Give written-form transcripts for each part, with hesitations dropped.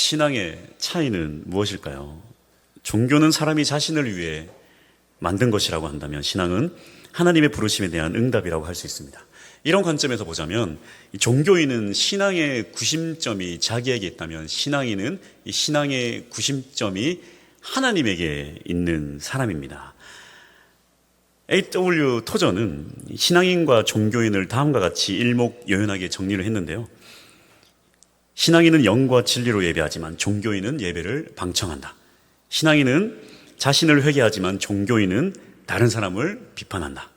신앙의 차이는 무엇일까요? 종교는 사람이 자신을 위해 만든 것이라고 한다면 신앙은 하나님의 부르심에 대한 응답이라고 할 수 있습니다. 이런 관점에서 보자면 종교인은 신앙의 구심점이 자기에게 있다면 신앙인은 이 신앙의 구심점이 하나님에게 있는 사람입니다. A.W. 토저는 신앙인과 종교인을 다음과 같이 일목요연하게 정리를 했는데요. 신앙인은 영과 진리로 예배하지만 종교인은 예배를 방청한다. 신앙인은 자신을 회개하지만 종교인은 다른 사람을 비판한다.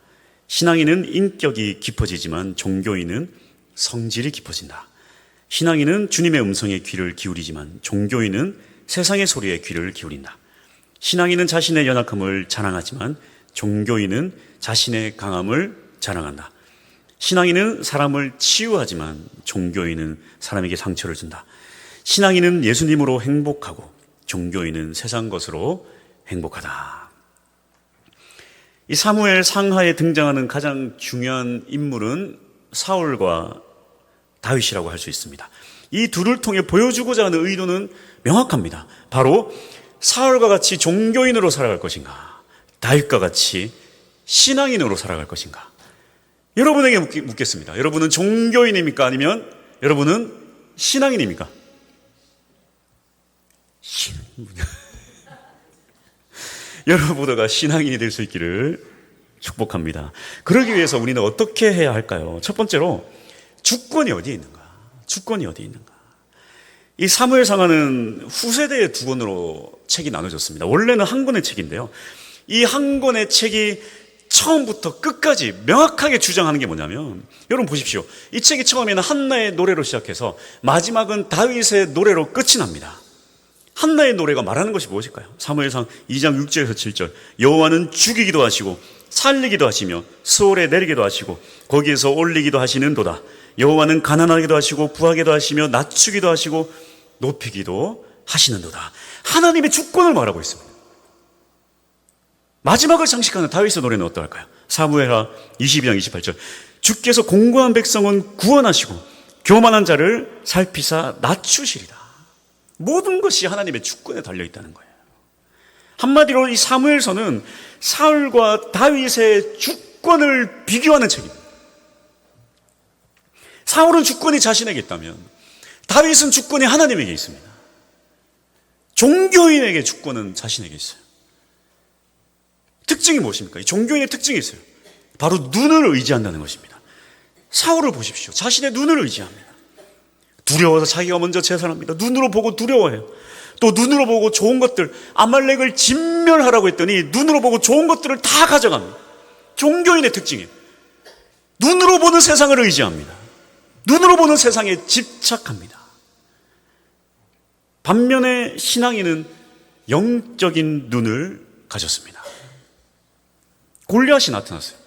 신앙인은 인격이 깊어지지만 종교인은 성질이 깊어진다. 신앙인은 주님의 음성에 귀를 기울이지만 종교인은 세상의 소리에 귀를 기울인다. 신앙인은 자신의 연약함을 자랑하지만 종교인은 자신의 강함을 자랑한다. 신앙인은 사람을 치유하지만 종교인은 사람에게 상처를 준다. 신앙인은 예수님으로 행복하고 종교인은 세상 것으로 행복하다. 이 사무엘 상하에 등장하는 가장 중요한 인물은 사울과 다윗이라고 할 수 있습니다. 이 둘을 통해 보여주고자 하는 의도는 명확합니다. 바로 사울과 같이 종교인으로 살아갈 것인가, 다윗과 같이 신앙인으로 살아갈 것인가. 여러분에게 묻겠습니다. 여러분은 종교인입니까? 아니면 여러분은 신앙인입니까? 여러분들가 신앙인이 될 수 있기를 축복합니다. 그러기 위해서 우리는 어떻게 해야 할까요? 첫 번째로 주권이 어디에 있는가? 주권이 어디에 있는가? 이 사무엘상하는 후세대의 두 권으로 책이 나눠졌습니다. 원래는 한 권의 책인데요. 이 한 권의 책이 처음부터 끝까지 명확하게 주장하는 게 뭐냐면, 여러분 보십시오. 이 책이 처음에는 한나의 노래로 시작해서 마지막은 다윗의 노래로 끝이 납니다. 한나의 노래가 말하는 것이 무엇일까요? 사무엘상 2장 6절에서 7절. 여호와는 죽이기도 하시고 살리기도 하시며 수월에 내리기도 하시고 거기에서 올리기도 하시는도다. 여호와는 가난하기도 하시고 부하게도 하시며 낮추기도 하시고 높이기도 하시는도다. 하나님의 주권을 말하고 있습니다. 마지막을 장식하는 다윗의 노래는 어떠할까요? 사무엘하 22장 28절. 주께서 공고한 백성은 구원하시고 교만한 자를 살피사 낮추시리다. 모든 것이 하나님의 주권에 달려있다는 거예요. 한마디로 이 사무엘서는 사울과 다윗의 주권을 비교하는 책입니다. 사울은 주권이 자신에게 있다면 다윗은 주권이 하나님에게 있습니다. 종교인에게 주권은 자신에게 있어요. 특징이 무엇입니까? 이 종교인의 특징이 있어요. 바로 눈을 의지한다는 것입니다. 사울을 보십시오. 자신의 눈을 의지합니다. 두려워서 자기가 먼저 제사합니다. 눈으로 보고 두려워해요. 또 눈으로 보고 좋은 것들, 아말렉을 진멸하라고 했더니 눈으로 보고 좋은 것들을 다 가져갑니다. 종교인의 특징이에요. 눈으로 보는 세상을 의지합니다. 눈으로 보는 세상에 집착합니다. 반면에 신앙인은 영적인 눈을 가졌습니다. 골리앗이 나타났어요.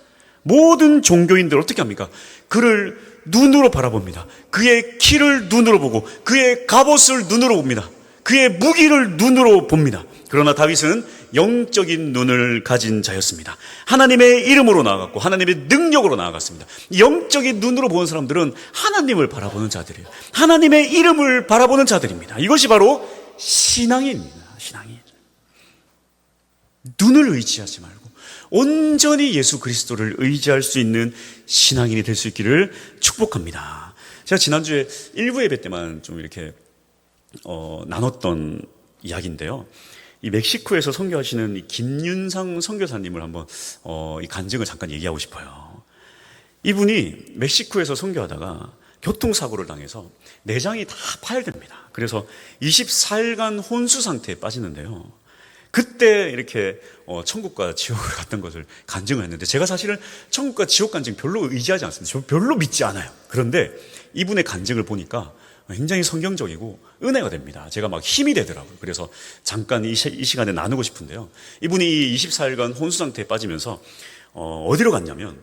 모든 종교인들 어떻게 합니까? 그를 눈으로 바라봅니다. 그의 키를 눈으로 보고 그의 갑옷을 눈으로 봅니다. 그의 무기를 눈으로 봅니다. 그러나 다윗은 영적인 눈을 가진 자였습니다. 하나님의 이름으로 나아갔고 하나님의 능력으로 나아갔습니다. 영적인 눈으로 보는 사람들은 하나님을 바라보는 자들이에요. 하나님의 이름을 바라보는 자들입니다. 이것이 바로 신앙입니다. 신앙인. 눈을 의지하지 말고 온전히 예수 그리스도를 의지할 수 있는 신앙인이 될 수 있기를 축복합니다. 제가 지난주에 일부 예배 때만 좀 이렇게 나눴던 이야기인데요. 이 멕시코에서 선교하시는 이 김윤상 선교사님을 한번 이 간증을 잠깐 얘기하고 싶어요. 이분이 멕시코에서 선교하다가 교통사고를 당해서 내장이 다 파열됩니다. 그래서 24일간 혼수 상태에 빠지는데요. 그때 이렇게 천국과 지옥을 갔던 것을 간증을 했는데, 제가 사실은 천국과 지옥 간증 별로 의지하지 않습니다. 저 별로 믿지 않아요. 그런데 이분의 간증을 보니까 굉장히 성경적이고 은혜가 됩니다. 제가 막 힘이 되더라고요. 그래서 잠깐 이 시간에 나누고 싶은데요. 이분이 24일간 혼수 상태에 빠지면서 어디로 갔냐면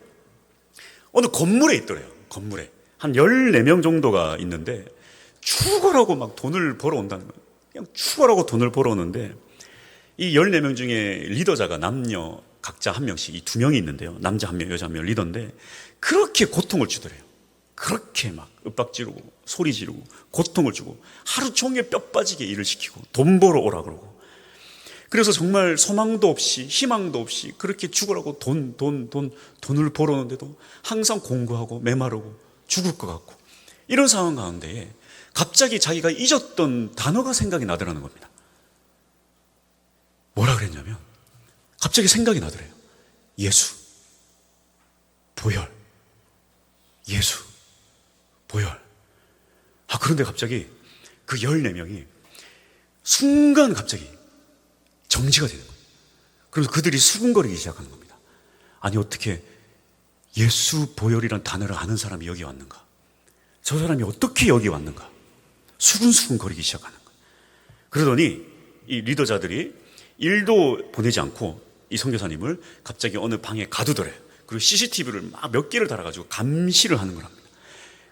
어느 건물에 있더래요. 건물에 한 14명 정도가 있는데 죽어라고 막 돈을 벌어온다는 거예요. 그냥 죽어라고 돈을 벌어오는데 이 14명 중에 리더자가 남녀 각자 한 명씩 이 2명이 있는데요. 남자 한 명, 여자 한 명 리더인데 그렇게 고통을 주더래요. 그렇게 막 윽박 지르고 소리 지르고 고통을 주고 하루 종일 뼈 빠지게 일을 시키고 돈 벌어 오라 그러고, 그래서 정말 소망도 없이 희망도 없이 그렇게 죽으라고 돈을 벌어오는데도 항상 공고하고 메마르고 죽을 것 같고, 이런 상황 가운데에 갑자기 자기가 잊었던 단어가 생각이 나더라는 겁니다. 뭐라 그랬냐면 갑자기 생각이 나더래요. 예수, 보혈, 예수, 보혈. 그런데 갑자기 그 14명이 순간 갑자기 정지가 되는 거예요. 그래서 그들이 수군거리기 시작하는 겁니다. 아니, 어떻게 예수, 보혈이란 단어를 아는 사람이 여기 왔는가? 저 사람이 어떻게 여기 왔는가? 수군수군거리기 시작하는 거예요. 그러더니 이 리더자들이 일도 보내지 않고 이 선교사님을 갑자기 어느 방에 가두더래요. 그리고 CCTV를 막 몇 개를 달아가지고 감시를 하는 거랍니다.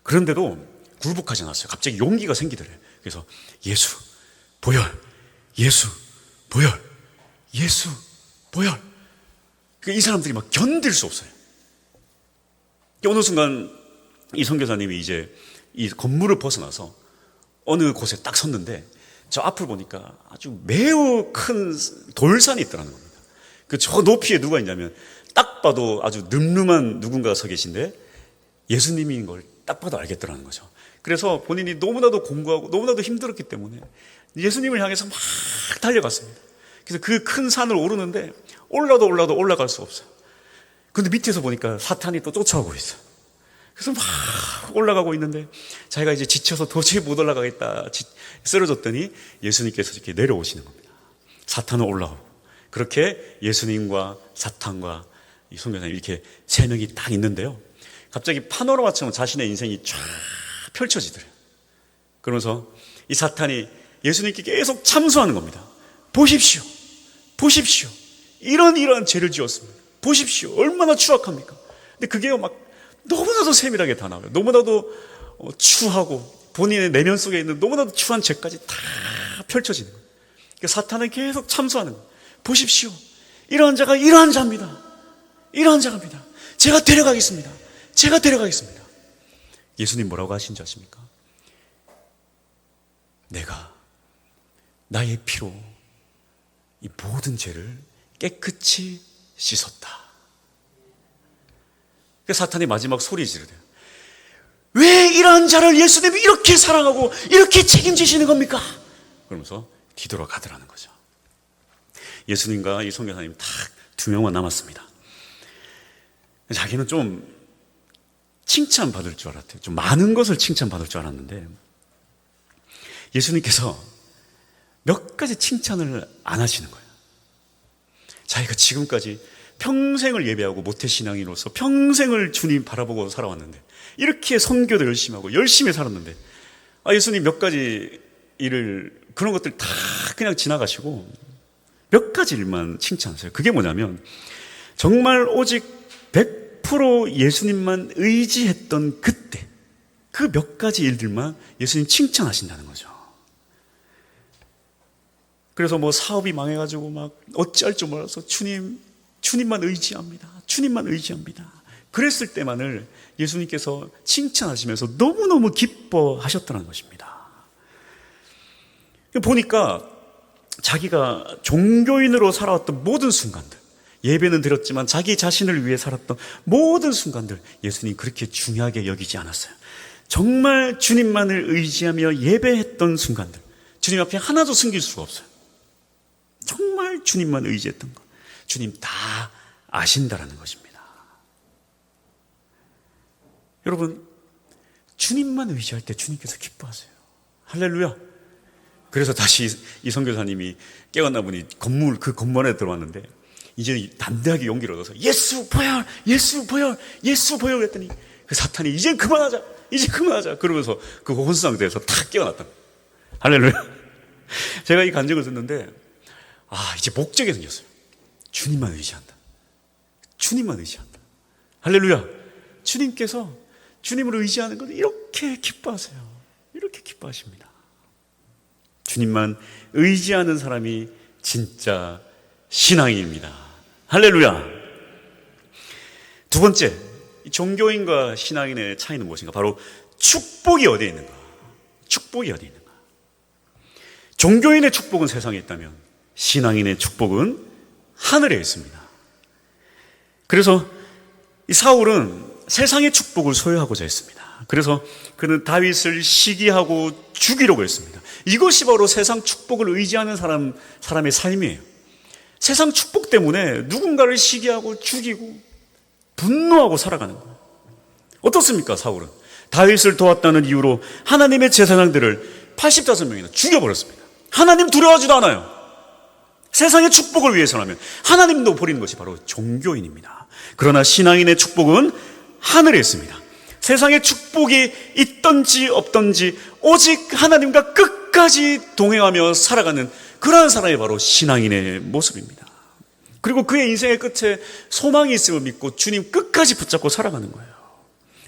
그런데도 굴복하지 않았어요. 갑자기 용기가 생기더래요. 그래서 예수, 보혈, 예수, 보혈, 예수, 보혈. 이 사람들이 막 견딜 수 없어요. 어느 순간 이 선교사님이 이제 이 건물을 벗어나서 어느 곳에 딱 섰는데 저 앞을 보니까 아주 매우 큰 돌산이 있더라는 겁니다. 저 높이에 누가 있냐면 딱 봐도 아주 늠름한 누군가가 서 계신데 예수님인 걸 딱 봐도 알겠더라는 거죠. 그래서 본인이 너무나도 공고하고 너무나도 힘들었기 때문에 예수님을 향해서 막 달려갔습니다. 그래서 그 큰 산을 오르는데 올라도 올라갈 수 없어요. 근데 밑에서 보니까 사탄이 또 쫓아오고 있어요. 그래서 막 올라가고 있는데 자기가 이제 지쳐서 도저히 못 올라가겠다 쓰러졌더니 예수님께서 이렇게 내려오시는 겁니다. 사탄은 올라오고, 그렇게 예수님과 사탄과 이 선교사님 이렇게 세 명이 딱 있는데요. 갑자기 파노라마처럼 자신의 인생이 쫙 펼쳐지더래요. 그러면서 이 사탄이 예수님께 계속 참소하는 겁니다. 보십시오, 보십시오, 이런 죄를 지었습니다. 보십시오, 얼마나 추악합니까? 근데 그게요 막 너무나도 세밀하게 다 나와요. 너무나도 추하고 본인의 내면 속에 있는 너무나도 추한 죄까지 다 펼쳐지는 거예요. 그러니까 사탄은 계속 참소하는 거예요. 보십시오, 이러한 자가 이러한 자입니다. 이러한 자입니다. 제가 데려가겠습니다. 제가 데려가겠습니다. 예수님 뭐라고 하신 줄 아십니까? 내가 나의 피로 이 모든 죄를 깨끗이 씻었다. 사탄이 마지막 소리 지르대요. 왜 이러한 자를 예수님이 이렇게 사랑하고 이렇게 책임지시는 겁니까? 그러면서 뒤돌아가더라는 거죠. 예수님과 이 선교사님 딱 2명만 남았습니다. 자기는 좀 칭찬받을 줄 알았대요. 좀 많은 것을 칭찬받을 줄 알았는데 예수님께서 몇 가지 칭찬을 안 하시는 거예요. 자기가 지금까지 평생을 예배하고 모태신앙인으로서 평생을 주님 바라보고 살아왔는데, 이렇게 선교도 열심히 하고 열심히 살았는데 예수님 몇 가지 일을, 그런 것들 다 그냥 지나가시고 몇 가지 일만 칭찬하세요. 그게 뭐냐면 정말 오직 100% 예수님만 의지했던 그때 그 몇 가지 일들만 예수님 칭찬하신다는 거죠. 그래서 뭐 사업이 망해가지고 막 어찌할 줄 몰라서 주님만 의지합니다. 주님만 의지합니다. 그랬을 때만을 예수님께서 칭찬하시면서 너무너무 기뻐하셨다는 것입니다. 보니까 자기가 종교인으로 살아왔던 모든 순간들, 예배는 드렸지만 자기 자신을 위해 살았던 모든 순간들 예수님 그렇게 중요하게 여기지 않았어요. 정말 주님만을 의지하며 예배했던 순간들, 주님 앞에 하나도 숨길 수가 없어요. 정말 주님만 의지했던 것, 주님 다 아신다라는 것입니다. 여러분, 주님만 의지할 때 주님께서 기뻐하세요. 할렐루야. 그래서 다시 이 선교사님이 깨어나 보니 그 건물에 들어왔는데 이제 담대하게 용기를 얻어서 예수 보혈, 예수 보혈, 예수 보혈 했더니 그 사탄이 이제 그만하자, 이제 그만하자 그러면서 그 혼수 상태에서 탁 깨어났다. 할렐루야. 제가 이 간증을 듣는데 이제 목적이 생겼어요. 주님만 의지한다. 주님만 의지한다. 할렐루야. 주님께서 주님을 의지하는 걸 이렇게 기뻐하세요. 이렇게 기뻐하십니다. 주님만 의지하는 사람이 진짜 신앙인입니다. 할렐루야. 두 번째, 종교인과 신앙인의 차이는 무엇인가? 바로 축복이 어디에 있는가? 축복이 어디에 있는가? 종교인의 축복은 세상에 있다면 신앙인의 축복은 하늘에 있습니다. 그래서 이 사울은 세상의 축복을 소유하고자 했습니다. 그래서 그는 다윗을 시기하고 죽이려고 했습니다. 이것이 바로 세상 축복을 의지하는 사람의 삶이에요. 세상 축복 때문에 누군가를 시기하고 죽이고 분노하고 살아가는 거예요. 어떻습니까? 사울은 다윗을 도왔다는 이유로 하나님의 제사장들을 85명이나 죽여버렸습니다. 하나님 두려워하지도 않아요. 세상의 축복을 위해서라면 하나님도 버리는 것이 바로 종교인입니다. 그러나 신앙인의 축복은 하늘에 있습니다. 세상의 축복이 있든지 없든지 오직 하나님과 끝까지 동행하며 살아가는 그러한 사람이 바로 신앙인의 모습입니다. 그리고 그의 인생의 끝에 소망이 있음을 믿고 주님 끝까지 붙잡고 살아가는 거예요.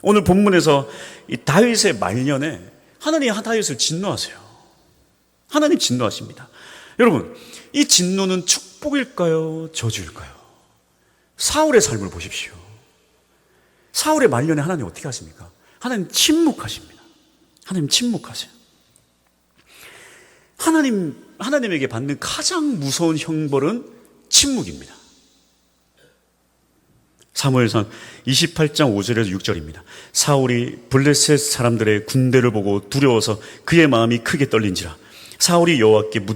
오늘 본문에서 이 다윗의 말년에 하나님이 다윗을 진노하세요. 하나님 진노하십니다. 여러분, 이 진노는 축복일까요? 저주일까요? 사울의 삶을 보십시오. 사울의 말년에 하나님 어떻게 하십니까? 하나님 침묵하십니다. 하나님 침묵하세요. 하나님에게 받는 가장 무서운 형벌은 침묵입니다. 사무엘상 28장 5절에서 6절입니다. 사울이 블레셋 사람들의 군대를 보고 두려워서 그의 마음이 크게 떨린지라. 사울이 여호와께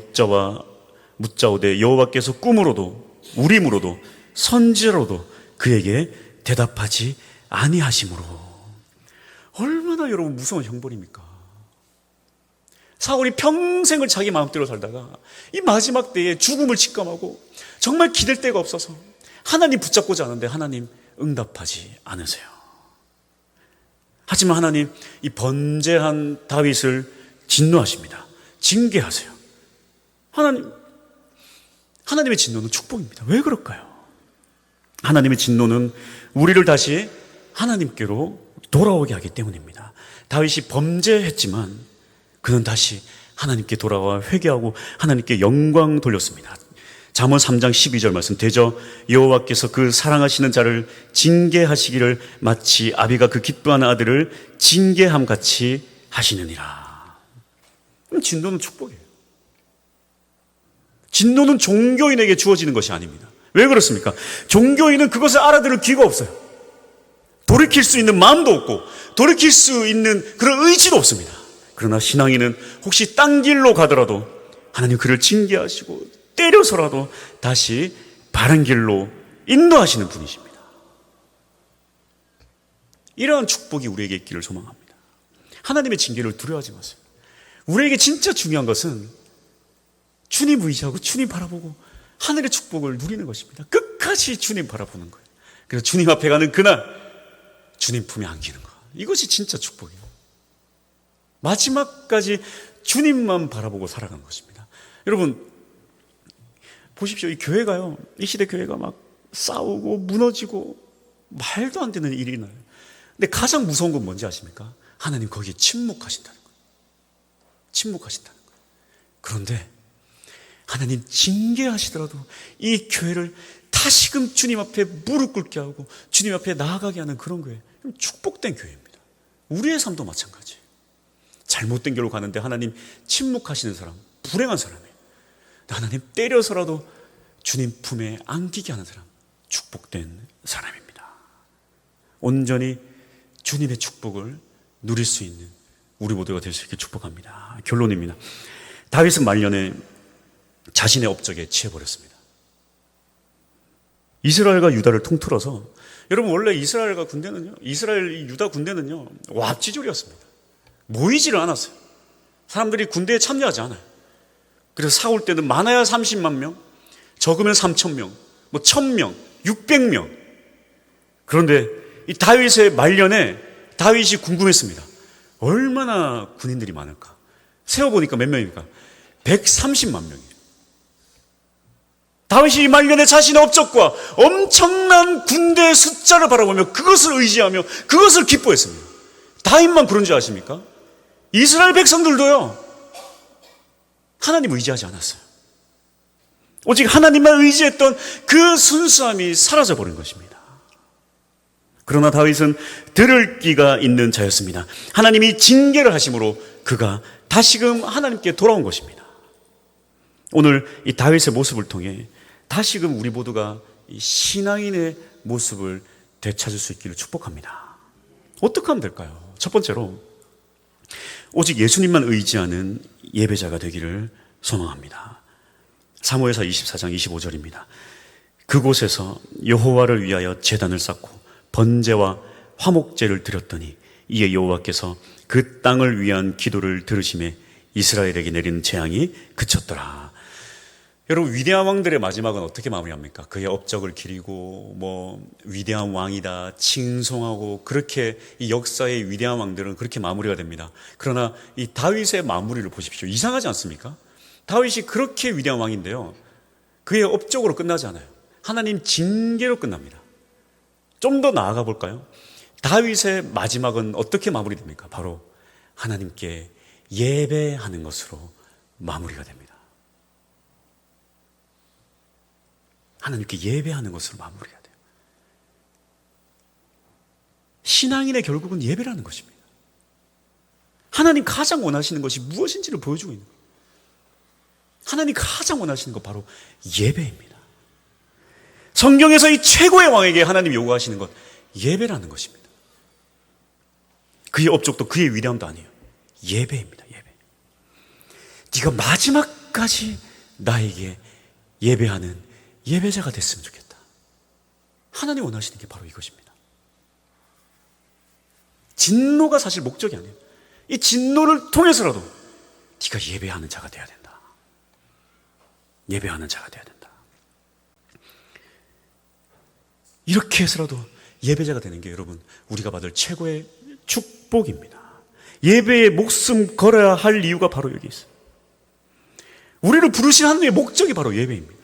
묻자오되 여호와께서 꿈으로도 우림으로도 선지로도 그에게 대답하지 아니하심으로. 얼마나 여러분 무서운 형벌입니까? 사울이 평생을 자기 마음대로 살다가 이 마지막 때에 죽음을 직감하고 정말 기댈 데가 없어서 하나님 붙잡고자 하는데 하나님 응답하지 않으세요. 하지만 하나님 이 번제한 다윗을 진노하십니다. 징계하세요. 하나님의 진노는 축복입니다. 왜 그럴까요? 하나님의 진노는 우리를 다시 하나님께로 돌아오게 하기 때문입니다. 다윗이 범죄했지만 그는 다시 하나님께 돌아와 회개하고 하나님께 영광 돌렸습니다. 잠언 3장 12절 말씀, 대저 여호와께서 그 사랑하시는 자를 징계하시기를 마치 아비가 그 기뻐하는 아들을 징계함 같이 하시느니라. 그럼 진노는 축복이에요. 진노는 종교인에게 주어지는 것이 아닙니다. 왜 그렇습니까? 종교인은 그것을 알아들을 기회가 없어요. 돌이킬 수 있는 마음도 없고 돌이킬 수 있는 그런 의지도 없습니다. 그러나 신앙인은 혹시 딴 길로 가더라도 하나님 그를 징계하시고 때려서라도 다시 바른 길로 인도하시는 분이십니다. 이러한 축복이 우리에게 있기를 소망합니다. 하나님의 징계를 두려워하지 마세요. 우리에게 진짜 중요한 것은 주님 의지하고 주님 바라보고 하늘의 축복을 누리는 것입니다. 끝까지 주님 바라보는 거예요. 그래서 주님 앞에 가는 그날 주님 품에 안기는 거. 이것이 진짜 축복이에요. 마지막까지 주님만 바라보고 살아가는 것입니다. 여러분 보십시오. 이 교회가요, 이 시대 교회가 막 싸우고 무너지고 말도 안 되는 일이 나요. 근데 가장 무서운 건 뭔지 아십니까? 하나님 거기에 침묵하신다는 거예요. 침묵하신다는 거예요. 그런데 하나님 징계하시더라도 이 교회를 다시금 주님 앞에 무릎 꿇게 하고 주님 앞에 나아가게 하는 그런 교회, 축복된 교회입니다. 우리의 삶도 마찬가지예요. 잘못된 길로 가는데 하나님 침묵하시는 사람, 불행한 사람이에요. 하나님 때려서라도 주님 품에 안기게 하는 사람, 축복된 사람입니다. 온전히 주님의 축복을 누릴 수 있는 우리 모두가 될 수 있게 축복합니다. 결론입니다. 다윗은 말년에 자신의 업적에 취해버렸습니다. 이스라엘과 유다를 통틀어서, 여러분 원래 이스라엘 유다 군대는요 왑지졸이었습니다. 모이지를 않았어요. 사람들이 군대에 참여하지 않아요. 그래서 사울 때는 많아야 30만 명, 적으면 3,000명, 1,000명, 600명. 그런데 이 다윗의 말년에 다윗이 궁금했습니다. 얼마나 군인들이 많을까? 세어보니까 몇 명입니까? 130만 명이에요. 다윗이 말년에 자신의 업적과 엄청난 군대의 숫자를 바라보며 그것을 의지하며 그것을 기뻐했습니다. 다윗만 그런 줄 아십니까? 이스라엘 백성들도요, 하나님 의지하지 않았어요. 오직 하나님만 의지했던 그 순수함이 사라져버린 것입니다. 그러나 다윗은 들을 귀가 있는 자였습니다. 하나님이 징계를 하심으로 그가 다시금 하나님께 돌아온 것입니다. 오늘 이 다윗의 모습을 통해 다시금 우리 모두가 이 신앙인의 모습을 되찾을 수 있기를 축복합니다. 어떻게 하면 될까요? 첫 번째로 오직 예수님만 의지하는 예배자가 되기를 소망합니다. 사무엘상 24장 25절입니다. 그곳에서 여호와를 위하여 제단을 쌓고 번제와 화목제를 드렸더니 이에 여호와께서 그 땅을 위한 기도를 들으심에 이스라엘에게 내리는 재앙이 그쳤더라. 여러분, 위대한 왕들의 마지막은 어떻게 마무리합니까? 그의 업적을 기리고 위대한 왕이다 칭송하고, 그렇게 이 역사의 위대한 왕들은 그렇게 마무리가 됩니다. 그러나 이 다윗의 마무리를 보십시오. 이상하지 않습니까? 다윗이 그렇게 위대한 왕인데요, 그의 업적으로 끝나지 않아요. 하나님 징계로 끝납니다. 좀 더 나아가 볼까요? 다윗의 마지막은 어떻게 마무리됩니까? 바로 하나님께 예배하는 것으로 마무리가 됩니다. 하나님께 예배하는 것으로 마무리가 돼요. 신앙인의 결국은 예배라는 것입니다. 하나님 가장 원하시는 것이 무엇인지를 보여주고 있는 거예요. 하나님 가장 원하시는 것 바로 예배입니다. 성경에서 이 최고의 왕에게 하나님 요구하시는 것, 예배라는 것입니다. 그의 업적도 그의 위대함도 아니에요. 예배입니다. 예배. 네가 마지막까지 나에게 예배하는 예배자가 됐으면 좋겠다. 하나님 원하시는 게 바로 이것입니다. 진노가 사실 목적이 아니에요. 이 진노를 통해서라도 네가 예배하는 자가 되어야 된다. 예배하는 자가 되어야 된다. 이렇게 해서라도 예배자가 되는 게 여러분, 우리가 받을 최고의 축복입니다. 예배에 목숨 걸어야 할 이유가 바로 여기 있어요. 우리를 부르신 하나님의 목적이 바로 예배입니다.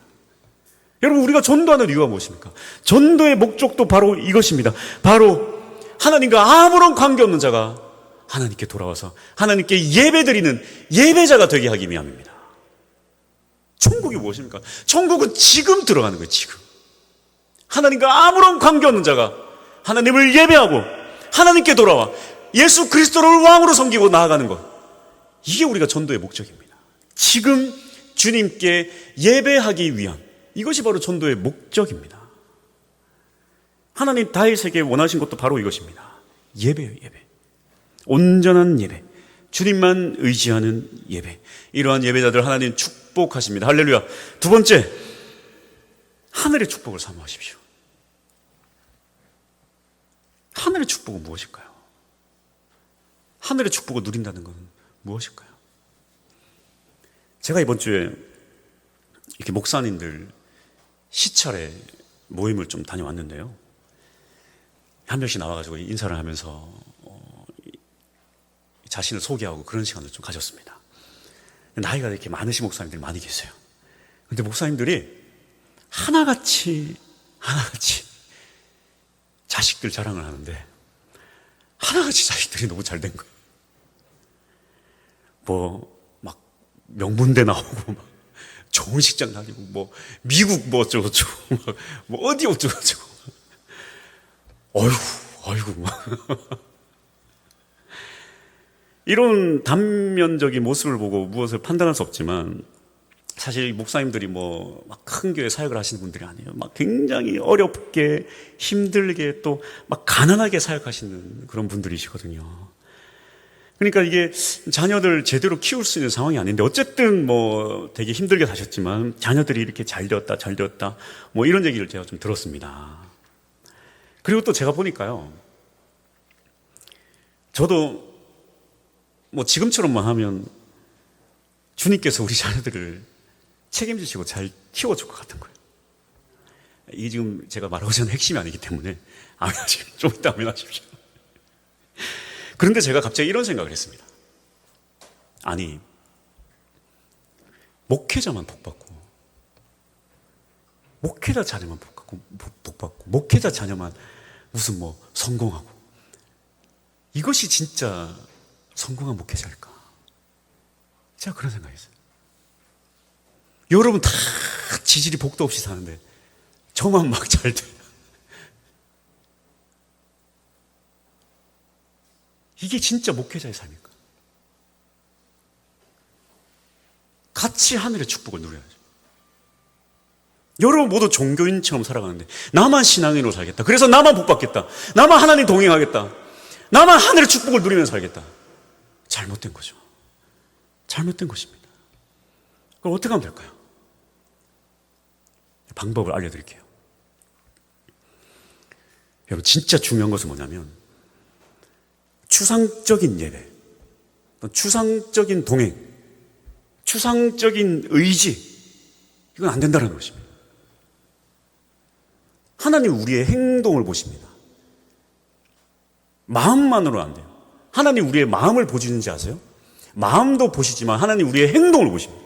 여러분, 우리가 전도하는 이유가 무엇입니까? 전도의 목적도 바로 이것입니다. 바로 하나님과 아무런 관계없는 자가 하나님께 돌아와서 하나님께 예배드리는 예배자가 되게 하기 위함입니다. 천국이 무엇입니까? 천국은 지금 들어가는 거예요. 지금 하나님과 아무런 관계없는 자가 하나님을 예배하고 하나님께 돌아와 예수 그리스도를 왕으로 섬기고 나아가는 것, 이게 우리가 전도의 목적입니다. 지금 주님께 예배하기 위한, 이것이 바로 전도의 목적입니다. 하나님 다윗에게 원하신 것도 바로 이것입니다. 예배예요. 예배. 온전한 예배, 주님만 의지하는 예배. 이러한 예배자들 하나님 축복하십니다. 할렐루야. 두 번째, 하늘의 축복을 사모하십시오. 하늘의 축복은 무엇일까요? 하늘의 축복을 누린다는 것은 무엇일까요? 제가 이번 주에 이렇게 목사님들 시찰에 모임을 좀 다녀왔는데요, 한 명씩 나와가지고 인사를 하면서 자신을 소개하고 그런 시간을 좀 가졌습니다. 나이가 이렇게 많으신 목사님들이 많이 계세요. 그런데 목사님들이 하나같이 자식들 자랑을 하는데, 하나같이 자식들이 너무 잘 된 거예요. 막 명문대 나오고, 막 좋은 직장 다니고, 미국 어쩌고저쩌고, 어디 어쩌고저쩌고. 어이구, 막. 이런 단면적인 모습을 보고 무엇을 판단할 수 없지만, 사실 목사님들이 막 큰 교회 사역을 하시는 분들이 아니에요. 막 굉장히 어렵게, 힘들게, 또 막 가난하게 사역하시는 그런 분들이시거든요. 그러니까 이게 자녀들 제대로 키울 수 있는 상황이 아닌데, 어쨌든 되게 힘들게 사셨지만 자녀들이 이렇게 잘 되었다 이런 얘기를 제가 좀 들었습니다. 그리고 또 제가 보니까요, 저도 지금처럼만 하면 주님께서 우리 자녀들을 책임지시고 잘 키워줄 것 같은 거예요. 이게 지금 제가 말하고자 하는 핵심이 아니기 때문에 아멘하십시오. 좀 이따 아멘하십시오. 그런데 제가 갑자기 이런 생각을 했습니다. 아니, 목회자만 복받고, 목회자 자녀만 복받고, 목회자 자녀만 무슨 성공하고, 이것이 진짜 성공한 목회자일까? 제가 그런 생각했어요. 여러분 다 지질이 복도 없이 사는데 저만 막 잘 돼. 이게 진짜 목회자의 삶일까? 같이 하늘의 축복을 누려야죠. 여러분 모두 종교인처럼 살아가는데 나만 신앙인으로 살겠다. 그래서 나만 복받겠다. 나만 하나님 동행하겠다. 나만 하늘의 축복을 누리면서 살겠다. 잘못된 거죠. 잘못된 것입니다. 그럼 어떻게 하면 될까요? 방법을 알려드릴게요. 여러분 진짜 중요한 것은 뭐냐면 추상적인 예배, 추상적인 동행, 추상적인 의지, 이건 안 된다는 것입니다. 하나님 우리의 행동을 보십니다. 마음만으로는 안 돼요. 하나님 우리의 마음을 보시는지 아세요? 마음도 보시지만 하나님 우리의 행동을 보십니다.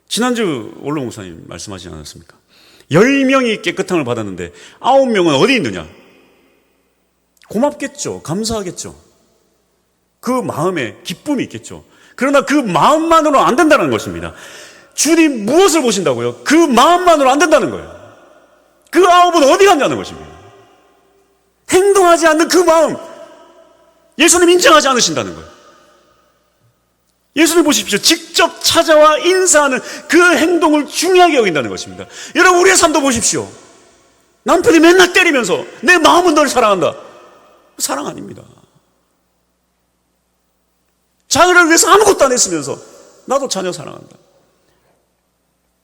지난주 원로 목사님 말씀하시지 않았습니까? 10명이 깨끗함을 받았는데 9명은 어디 있느냐? 고맙겠죠. 감사하겠죠. 그 마음에 기쁨이 있겠죠. 그러나 그 마음만으로는 안 된다는 것입니다. 주님 무엇을 보신다고요? 그 마음만으로 안 된다는 거예요. 그 9은 어디 갔냐는 것입니다. 행동하지 않는 그 마음, 예수님 인정하지 않으신다는 거예요. 예수님 보십시오. 직접 찾아와 인사하는 그 행동을 중요하게 여긴다는 것입니다. 여러분 우리의 삶도 보십시오. 남편이 맨날 때리면서 내 마음은 널 사랑한다. 사랑 아닙니다. 자녀를 위해서 아무것도 안 했으면서 나도 자녀 사랑한다.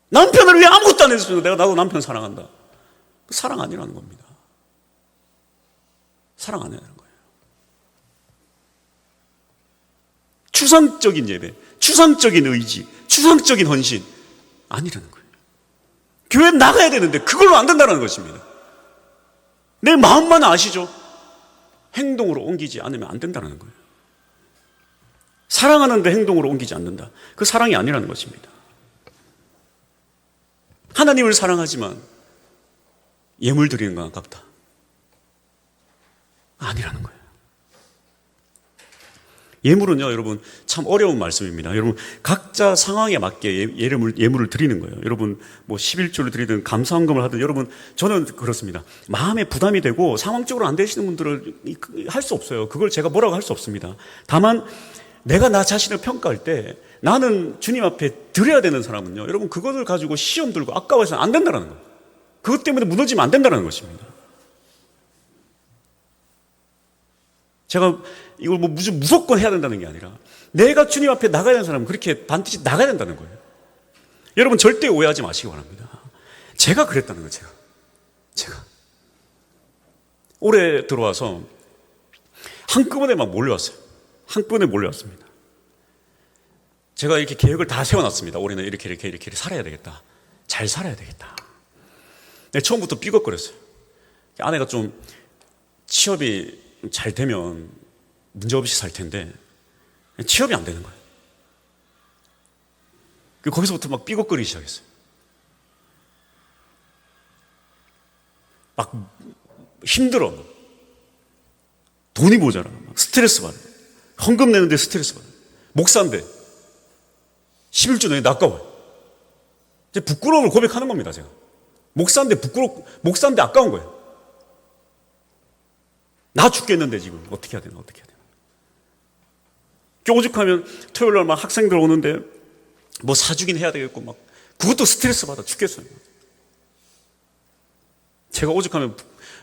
남편을 위해 아무것도 안 했으면서 나도 남편 사랑한다. 사랑 아니라는 겁니다. 사랑 아니라는 거예요. 추상적인 예배, 추상적인 의지, 추상적인 헌신 아니라는 거예요. 교회 나가야 되는데 그걸로 안 된다는 것입니다. 내 마음만 아시죠? 행동으로 옮기지 않으면 안 된다는 거예요. 사랑하는데 행동으로 옮기지 않는다. 그 사랑이 아니라는 것입니다. 하나님을 사랑하지만 예물 드리는 건 아깝다. 아니라는 거예요. 예물은요, 여러분, 참 어려운 말씀입니다. 여러분, 각자 상황에 맞게 예물을 드리는 거예요. 여러분, 뭐 11조를 드리든 감사헌금을 하든, 여러분, 저는 그렇습니다. 마음에 부담이 되고 상황적으로 안 되시는 분들을 할 수 없어요. 그걸 제가 뭐라고 할 수 없습니다. 다만, 내가 나 자신을 평가할 때 나는 주님 앞에 드려야 되는 사람은요, 여러분, 그것을 가지고 시험 들고 아까워서는 안 된다는 거예요. 그것 때문에 무너지면 안 된다는 것입니다. 제가 이걸 뭐 무조건 해야 된다는 게 아니라 내가 주님 앞에 나가야 되는 사람은 그렇게 반드시 나가야 된다는 거예요. 여러분 절대 오해하지 마시기 바랍니다. 제가 그랬다는 거예요. 제가 올해 들어와서 한꺼번에 막 몰려왔어요. 한꺼번에 몰려왔습니다. 제가 이렇게 계획을 다 세워놨습니다. 올해는 이렇게 살아야 되겠다. 잘 살아야 되겠다. 네, 처음부터 삐걱거렸어요. 아내가 좀 취업이 잘 되면 문제없이 살 텐데 취업이 안 되는 거예요. 거기서부터 막 삐걱거리기 시작했어요. 막 힘들어. 돈이 모자라. 막 스트레스 받아. 헌금 내는데 스트레스 받아. 목사인데 11조 내에 아까워요. 이제 부끄러움을 고백하는 겁니다. 제가 목사인데 목사인데 아까운 거예요. 나 죽겠는데 지금 어떻게 해야 되나. 오죽하면 토요일 날 막 학생들 오는데 뭐 사주긴 해야 되겠고 막 그것도 스트레스 받아 죽겠어요. 제가 오죽하면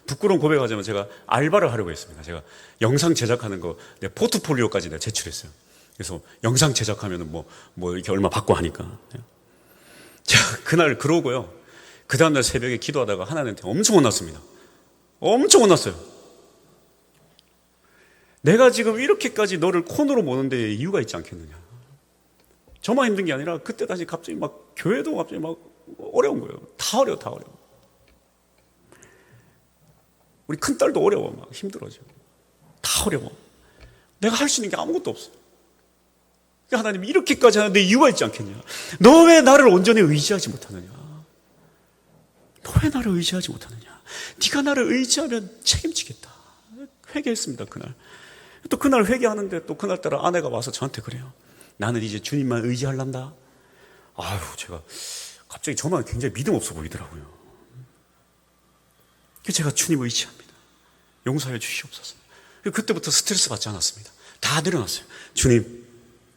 부끄러운 고백하자면 제가 알바를 하려고 했습니다. 제가 영상 제작하는 거 내 포트폴리오까지 내가 제출했어요. 그래서 영상 제작하면은 뭐 이렇게 얼마 받고 하니까. 제가 그날 그러고요. 그 다음날 새벽에 기도하다가 하나님한테 엄청 혼났습니다. 엄청 혼났어요. 내가 지금 이렇게까지 너를 코너로 모는데 이유가 있지 않겠느냐. 저만 힘든 게 아니라 그때 다시 갑자기 막 교회도 갑자기 막 어려운 거예요. 다 어려워. 우리 큰딸도 어려워. 막 힘들어져. 다 어려워. 내가 할 수 있는 게 아무것도 없어. 그러니까 하나님 이렇게까지 하는데 이유가 있지 않겠냐. 너 왜 나를 온전히 의지하지 못하느냐. 너 왜 나를 의지하지 못하느냐. 네가 나를 의지하면 책임지겠다. 회개했습니다. 그날. 또 그날 회개하는데 또 그날따라 아내가 와서 저한테 그래요. 나는 이제 주님만 의지하란다. 아유, 제가 갑자기 저만 굉장히 믿음 없어 보이더라고요. 제가 주님 의지합니다. 용서해 주시옵소서. 그때부터 스트레스 받지 않았습니다. 다 내려놨어요. 주님,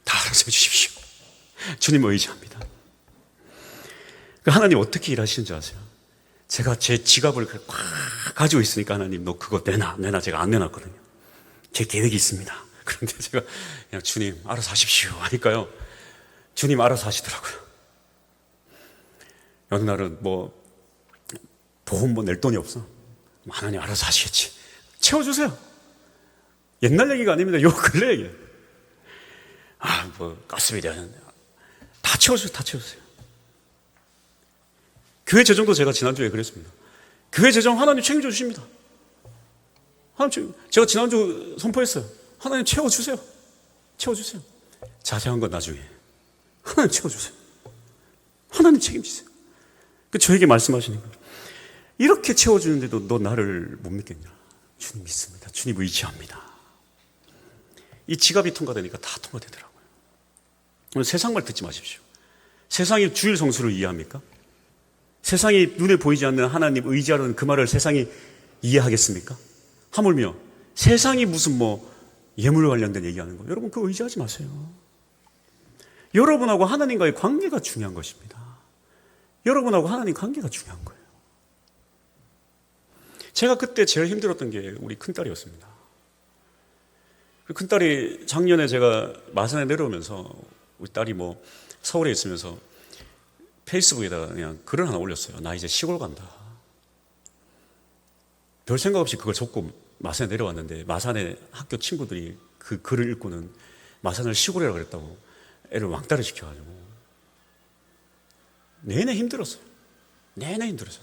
다 알아서 해주십시오. 주님 의지합니다. 하나님 어떻게 일하시는지 아세요? 제가 제 지갑을 꽉 가지고 있으니까 하나님 너 그거 내놔 제가 안 내놨거든요. 제 계획이 있습니다. 그런데 제가 그냥 주님 알아서 하십시오 하니까요. 주님 알아서 하시더라고요. 어느 날은 보험 낼 돈이 없어. 하나님 알아서 하시겠지. 채워주세요. 옛날 얘기가 아닙니다. 요 근래 얘기예요. 가스비 되는데 다 채워주세요. 교회 재정도 제가 지난주에 그랬습니다. 교회 재정 하나님 책임져 주십니다. 제가 지난주 선포했어요. 하나님 채워주세요. 자세한 건 나중에. 하나님 채워주세요. 하나님 책임지세요. 저에게 말씀하시는 거예요. 이렇게 채워주는데도 너 나를 못 믿겠냐? 주님 믿습니다. 주님 의지합니다. 이 지갑이 통과되니까 다 통과되더라고요. 오늘 세상 말 듣지 마십시오. 세상이 주일 성수를 이해합니까? 세상이 눈에 보이지 않는 하나님 의지하는 그 말을 세상이 이해하겠습니까? 하물며 세상이 무슨 예물 관련된 얘기하는 거, 여러분 그거 의지하지 마세요. 여러분하고 하나님과의 관계가 중요한 것입니다. 여러분하고 하나님 관계가 중요한 거예요. 제가 그때 제일 힘들었던 게 우리 큰딸이었습니다. 그 큰딸이 작년에 제가 마산에 내려오면서 우리 딸이 서울에 있으면서 페이스북에다가 그냥 글을 하나 올렸어요. 나 이제 시골 간다. 별 생각 없이 그걸 적고 마산에 내려왔는데 마산의 학교 친구들이 그 글을 읽고는 마산을 시골이라고 그랬다고 애를 왕따를 시켜가지고 내내 힘들었어요.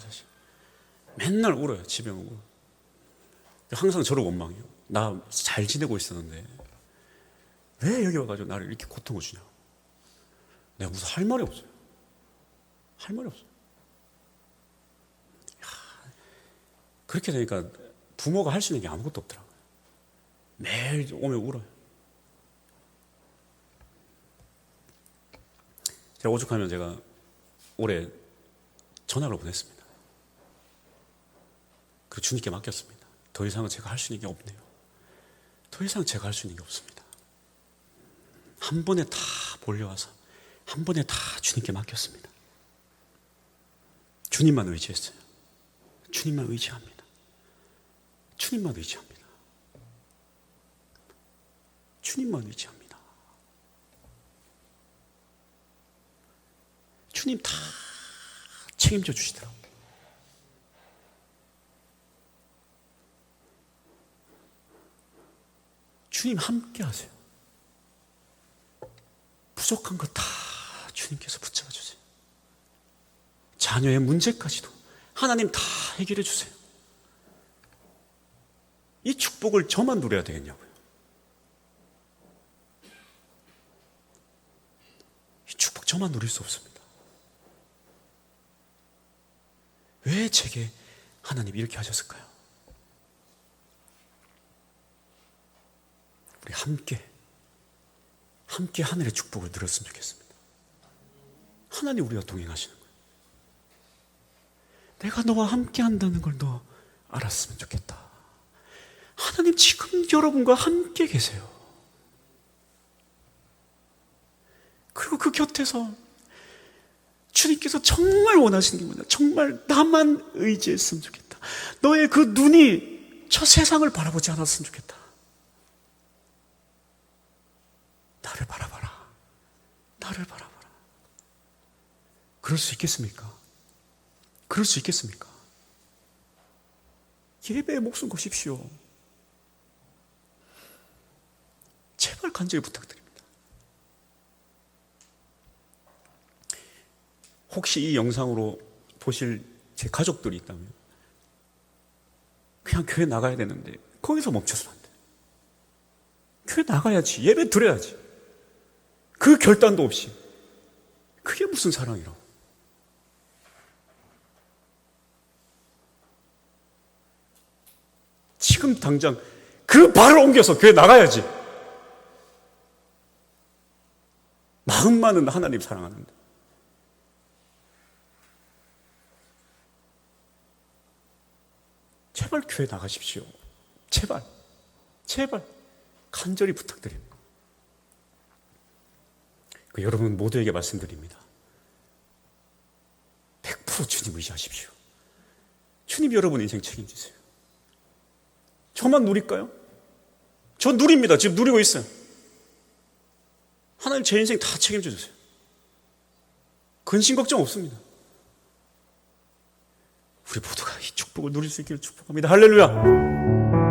사실. 맨날 울어요. 집에 오고. 항상 저를 원망해요. 나 잘 지내고 있었는데 왜 여기 와가지고 나를 이렇게 고통을 주냐고. 내가 무슨 할 말이 없어요. 그렇게 되니까 부모가 할 수 있는 게 아무것도 없더라고요. 매일 오면 울어요. 제가 오죽하면 제가 올해 전학을 보냈습니다. 그리고 주님께 맡겼습니다. 더 이상은 제가 할 수 있는 게 없네요. 더 이상 제가 할 수 있는 게 없습니다. 한 번에 다 몰려와서 한 번에 다 주님께 맡겼습니다. 주님만 의지했어요. 주님만 의지합니다. 주님만 의지합니다. 주님만 의지합니다. 주님 다 책임져 주시더라고요. 주님 함께 하세요. 부족한 거 다 주님께서 붙잡아 주세요. 자녀의 문제까지도 하나님 다 해결해 주세요. 이 축복을 저만 누려야 되겠냐고요. 이 축복 저만 누릴 수 없습니다. 왜 제게 하나님이 이렇게 하셨을까요? 우리 함께 하늘의 축복을 누렸으면 좋겠습니다. 하나님 우리와 동행하시는 거예요. 내가 너와 함께 한다는 걸 너 알았으면 좋겠다. 하나님 지금 여러분과 함께 계세요. 그리고 그 곁에서 주님께서 정말 원하시는 게 뭐냐? 정말 나만 의지했으면 좋겠다. 너의 그 눈이 저 세상을 바라보지 않았으면 좋겠다. 나를 바라봐라. 나를 바라봐라. 그럴 수 있겠습니까? 그럴 수 있겠습니까? 예배에 목숨 거십시오. 제발 간절히 부탁드립니다. 혹시 이 영상으로 보실 제 가족들이 있다면 그냥 교회 나가야 되는데 거기서 멈춰서는 안 돼. 교회 나가야지. 예배 드려야지. 그 결단도 없이. 그게 무슨 사랑이라고. 지금 당장 그 발을 옮겨서 교회 나가야지. 마음만은 하나님 사랑하는데. 제발 교회 나가십시오. 제발. 제발 간절히 부탁드립니다. 여러분 모두에게 말씀드립니다. 100% 주님 의지하십시오. 주님 여러분 인생 책임지세요. 저만 누릴까요? 저 누립니다. 지금 누리고 있어요. 하나님 제 인생 다 책임져 주세요. 근심 걱정 없습니다. 우리 모두가 이 축복을 누릴 수 있기를 축복합니다. 할렐루야.